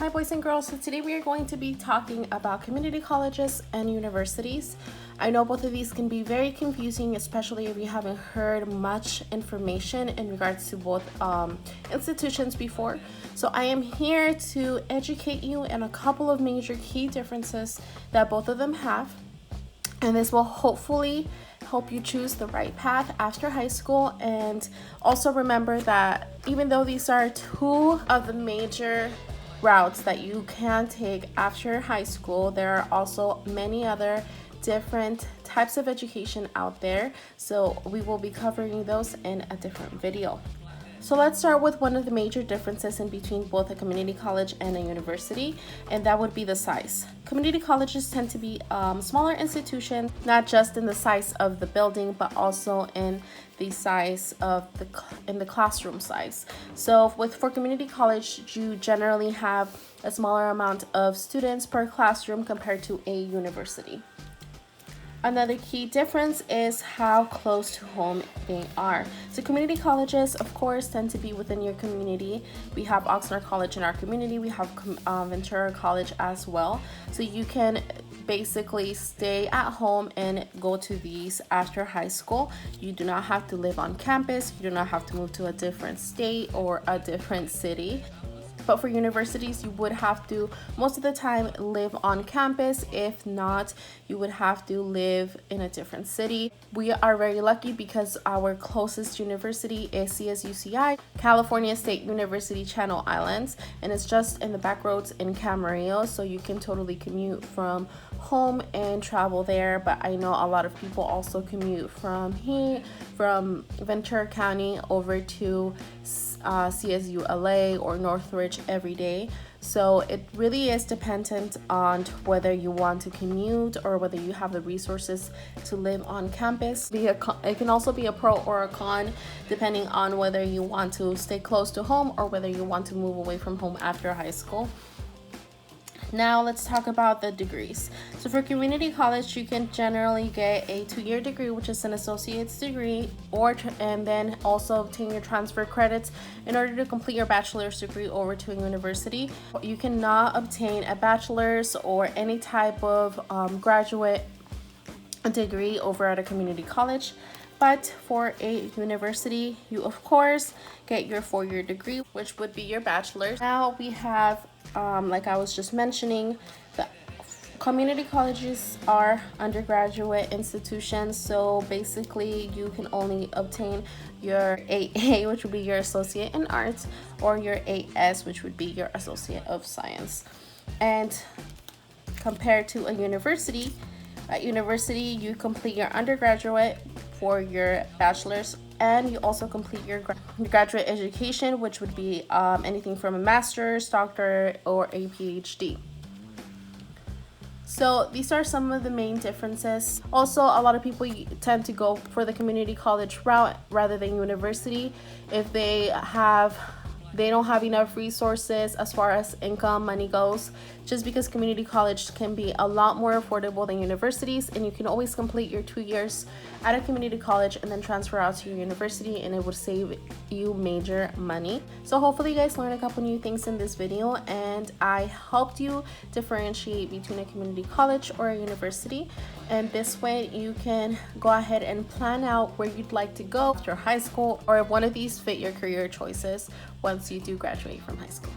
Hi boys and girls, so today we are going to be talking about community colleges and universities. I know both of these can be very confusing, especially if you haven't heard much information in regards to both institutions before. So I am here to educate you in a couple of major key differences that both of them have, and this will hopefully help you choose the right path after high school. And also remember that even though these are two of the major routes that you can take after high school, there are also many other different types of education out there, so we will be covering those in a different video. So let's start with one of the major differences in between both a community college and a university, and that would be the size. Community colleges tend to be smaller institutions, not just in the size of the building, but also in the size of the classroom size. So for community college, you generally have a smaller amount of students per classroom compared to a university. Another key difference is how close to home they are. So community colleges, of course, tend to be within your community. We have Oxnard College in our community. We have Ventura College as well. So you can basically stay at home and go to these after high school. You do not have to live on campus. You do not have to move to a different state or a different city. But for universities, you would have to, most of the time, live on campus. If not, you would have to live in a different city. We are very lucky because our closest university is CSUCI, California State University, Channel Islands, and it's just in the back roads in Camarillo, so you can totally commute from home and travel there. But I know a lot of people also commute from here, from Ventura County over to CSU LA or Northridge every day. So it really is dependent on whether you want to commute or whether you have the resources to live on campus. It can also be a pro or a con depending on whether you want to stay close to home or whether you want to move away from home after high school. Now let's talk about the degrees. So for community college, you can generally get a 2-year degree, which is an associate's degree, and then also obtain your transfer credits in order to complete your bachelor's degree over to a university. You cannot obtain a bachelor's or any type of graduate degree over at a community college. But for a university, you of course get your 4-year degree, which would be your bachelor's. Now we have, like I was just mentioning, the community colleges are undergraduate institutions. So basically you can only obtain your 8A, which would be your associate in arts, or your 8S, which would be your associate of science. And compared to a university, at university you complete your undergraduate for your bachelor's, and you also complete your graduate education, which would be anything from a master's, doctorate, or a PhD. So these are some of the main differences. Also, a lot of people tend to go for the community college route rather than university if they don't have enough resources as far as money goes, just because community college can be a lot more affordable than universities, and you can always complete your 2 years at a community college and then transfer out to your university, and it would save you major money. So hopefully you guys learned a couple new things in this video, and I helped you differentiate between a community college or a university, and this way you can go ahead and plan out where you'd like to go after high school, or if one of these fit your career choices once you do graduate from high school.